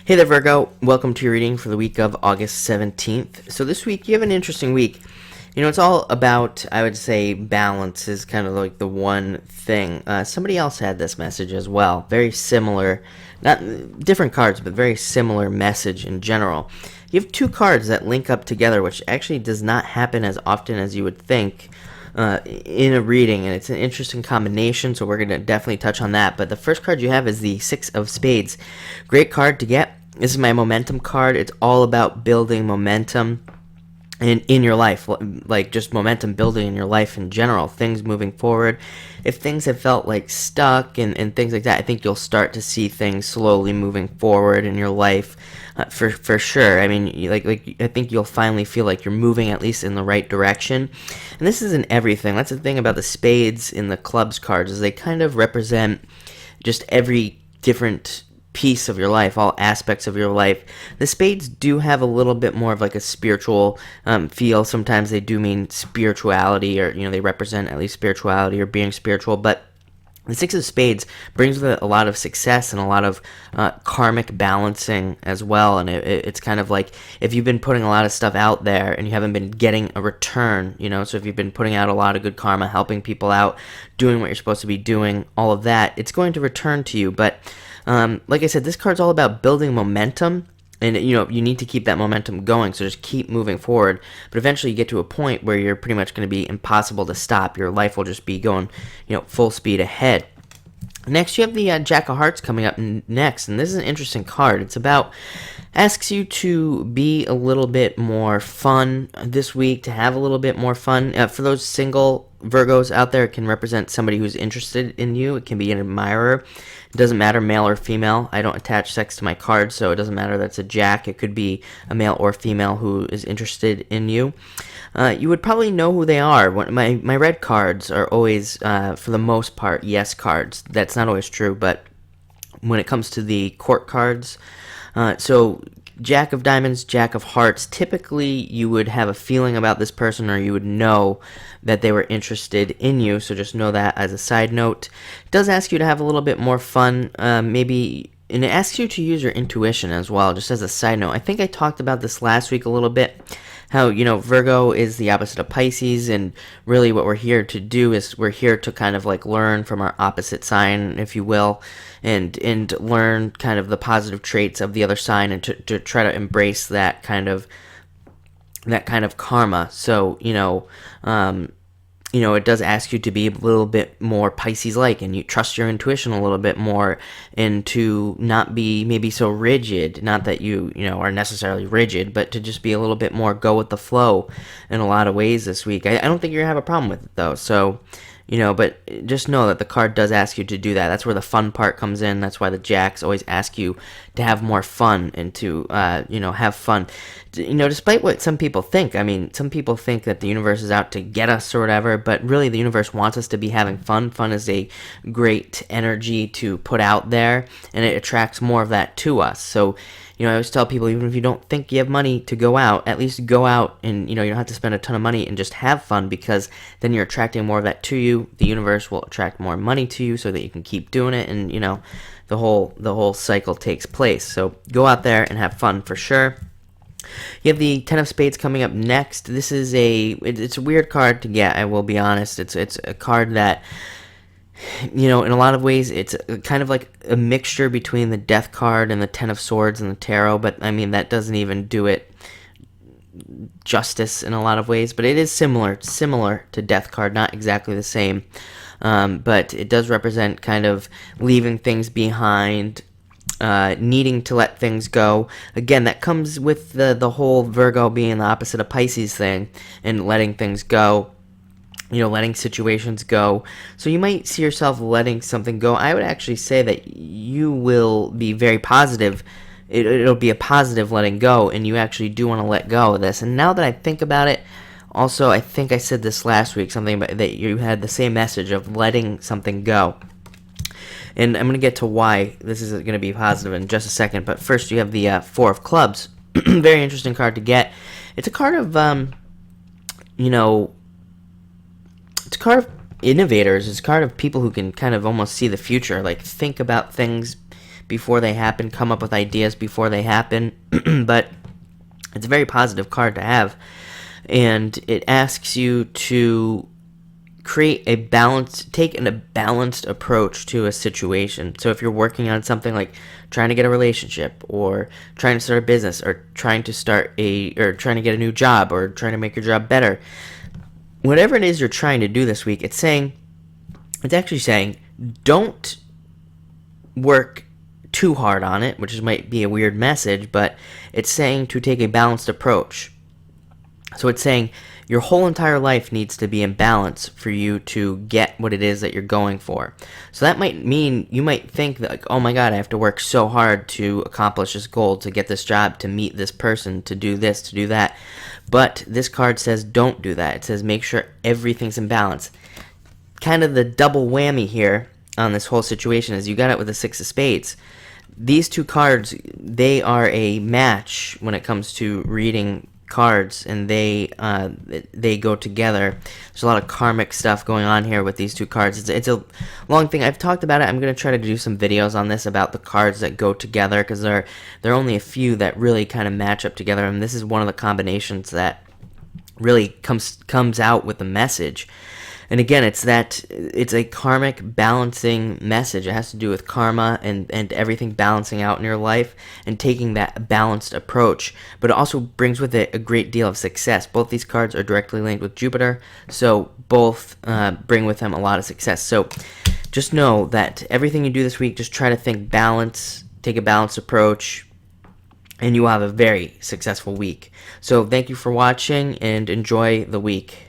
Hey there, Virgo. Welcome to your reading for the week of August 17th. So, this week you have an interesting week. It's all about, I would say, balance is kind of like the one thing. Somebody else had this message as well. Very similar, not different cards, but very similar message in general. You have two cards that link up together, which actually does not happen as often as you would think in a reading, and it's an interesting combination, so we're going to definitely touch on that. But the first card you have is the Six of Spades. Great card to get. This is my momentum card. It's all about building momentum in your life, like just momentum building in your life in general, things moving forward. If things have felt like stuck and things like that, I think you'll start to see things slowly moving forward in your life, for sure. I mean, like I think you'll finally feel like you're moving at least in the right direction. And this isn't everything. That's the thing about the spades in the clubs cards, is they kind of represent just every different piece of your life, all aspects of your life. The spades do have a little bit more of like a spiritual feel. Sometimes they do mean spirituality, or they represent at least spirituality or being spiritual. But the Six of Spades brings with it a lot of success and a lot of karmic balancing as well. And it's kind of like if you've been putting a lot of stuff out there and you haven't been getting a return, so if you've been putting out a lot of good karma, helping people out, doing what you're supposed to be doing, all of that, it's going to return to you. But like I said, this card's all about building momentum, and you need to keep that momentum going, so just keep moving forward. But eventually you get to a point where you're pretty much going to be impossible to stop. Your life will just be going full speed ahead. Next, you have the Jack of Hearts coming up next, and this is an interesting card. It's about, asks you to be a little bit more fun this week, to have a little bit more fun. For those single Virgos out there, it can represent somebody who's interested in you. It can be an admirer. It doesn't matter, male or female. I don't attach sex to my cards, so it doesn't matter that's a Jack. It could be a male or female who is interested in you. You would probably know who they are. My red cards are always, for the most part, yes cards. That's not always true, but when it comes to the court cards, so Jack of Diamonds, Jack of Hearts, typically you would have a feeling about this person, or you would know that they were interested in you, so just know that as a side note. It does ask you to have a little bit more fun, maybe, and it asks you to use your intuition as well, just as a side note. I think I talked about this last week a little bit, how, Virgo is the opposite of Pisces, and really what we're here to do is we're here to kind of like learn from our opposite sign, if you will, and learn kind of the positive traits of the other sign, and to try to embrace that kind of karma. So, it does ask you to be a little bit more Pisces-like, and you trust your intuition a little bit more, and to not be maybe so rigid. Not that you are necessarily rigid, but to just be a little bit more go with the flow in a lot of ways this week. I don't think you're going to have a problem with it, though. So, but just know that the card does ask you to do that. That's where the fun part comes in. That's why the Jacks always ask you to have more fun and to, have fun. Despite what some people think. I mean, some people think that the universe is out to get us or whatever, but really the universe wants us to be having fun. Fun is a great energy to put out there, and it attracts more of that to us. So, I always tell people, even if you don't think you have money to go out, at least go out and, you don't have to spend a ton of money, and just have fun, because then you're attracting more of that to you. The universe will attract more money to you so that you can keep doing it, and, the whole cycle takes place. So go out there and have fun for sure. You have the Ten of Spades coming up next. This is it's a weird card to get, I will be honest. It's a card that, in a lot of ways, it's kind of like a mixture between the Death card and the Ten of Swords and the Tarot, but I mean, that doesn't even do it justice in a lot of ways, but it is similar to Death card, not exactly the same, but it does represent kind of leaving things behind, needing to let things go. Again, that comes with the whole Virgo being the opposite of Pisces thing, and letting things go, letting situations go. So you might see yourself letting something go. I would actually say that you will be very positive. It'll be a positive letting go, and you actually do want to let go of this. And now that I think about it, also, I think I said this last week, something about that you had the same message of letting something go. And I'm going to get to why this is going to be positive in just a second. But first, you have the Four of Clubs. Very interesting card to get. It's a card of, it's a card of innovators. It's a card of people who can kind of almost see the future, like think about things before they happen, come up with ideas before they happen. But it's a very positive card to have, and it asks you to take a balanced approach to a situation. So if you're working on something like trying to get a relationship, or trying to start a business, or trying to get a new job, or trying to make your job better, whatever it is you're trying to do this week, it's actually saying don't work too hard on it, which might be a weird message, but it's saying to take a balanced approach. So it's saying your whole entire life needs to be in balance for you to get what it is that you're going for. So that might mean you might think that, like, oh my God, I have to work so hard to accomplish this goal, to get this job, to meet this person, to do this, to do that. But this card says don't do that. It says make sure everything's in balance. Kind of the double whammy here on this whole situation is you got it with the Six of Spades. These two cards, they are a match when it comes to reading cards, and they go together. There's a lot of karmic stuff going on here with these two cards. It's a long thing. I've talked about it. I'm going to try to do some videos on this about the cards that go together, because there are only a few that really kind of match up together, and this is one of the combinations that really comes out with the message. And again, it's a karmic balancing message. It has to do with karma and everything balancing out in your life and taking that balanced approach. But it also brings with it a great deal of success. Both these cards are directly linked with Jupiter, so both bring with them a lot of success. So just know that everything you do this week, just try to think balance, take a balanced approach, and you will have a very successful week. So thank you for watching, and enjoy the week.